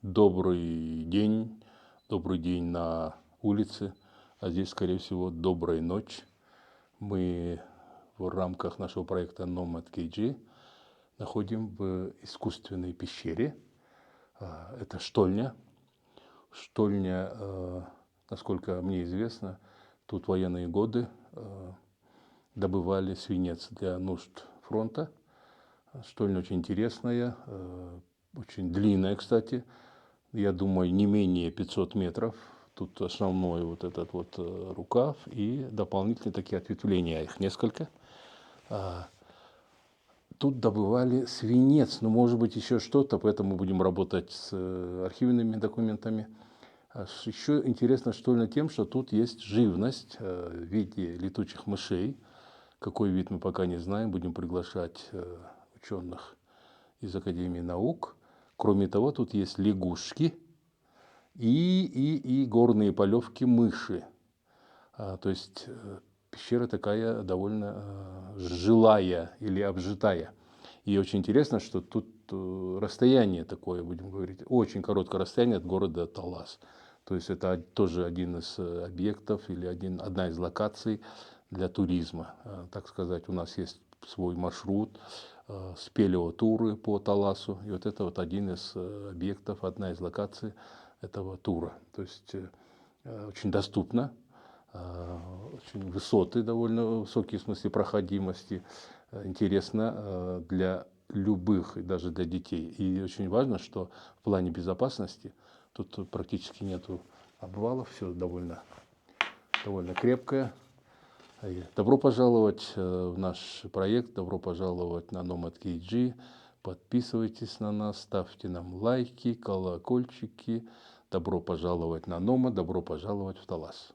Добрый день на улице, а здесь, скорее всего, добрая ночь. Мы в рамках нашего проекта Nomad KG находим в искусственной пещере. Это штольня. Штольня, насколько мне известно, тут в военные годы добывали свинец для нужд фронта. Штольня очень интересная, очень длинная, кстати. Я думаю, не менее 500 метров. Тут основной вот этот вот рукав и дополнительные такие ответвления, их несколько. Тут добывали свинец, но может быть еще что-то, поэтому будем работать с архивными документами. Еще интересно штольня тем, что тут есть живность в виде летучих мышей. Какой вид мы пока не знаем, будем приглашать ученых из Академии наук. Кроме того, тут есть лягушки и горные полевки мыши. То есть пещера такая довольно жилая или обжитая. И очень интересно, что тут расстояние такое, будем говорить, очень короткое расстояние от города Талас. То есть это тоже один из объектов или одна из локаций для туризма. Так сказать, у нас есть свой маршрут, спелеотуры по Таласу. И вот это вот один из объектов, одна из локаций этого тура. То есть очень доступно, очень высоты, довольно высокие в смысле проходимости. Интересно для любых, и даже для детей. И очень важно, что в плане безопасности тут практически нету обвалов, все довольно крепкое. Добро пожаловать в наш проект, добро пожаловать на Nomad KG. Подписывайтесь на нас, ставьте нам лайки, колокольчики. Добро пожаловать на Nomad, добро пожаловать в Талас.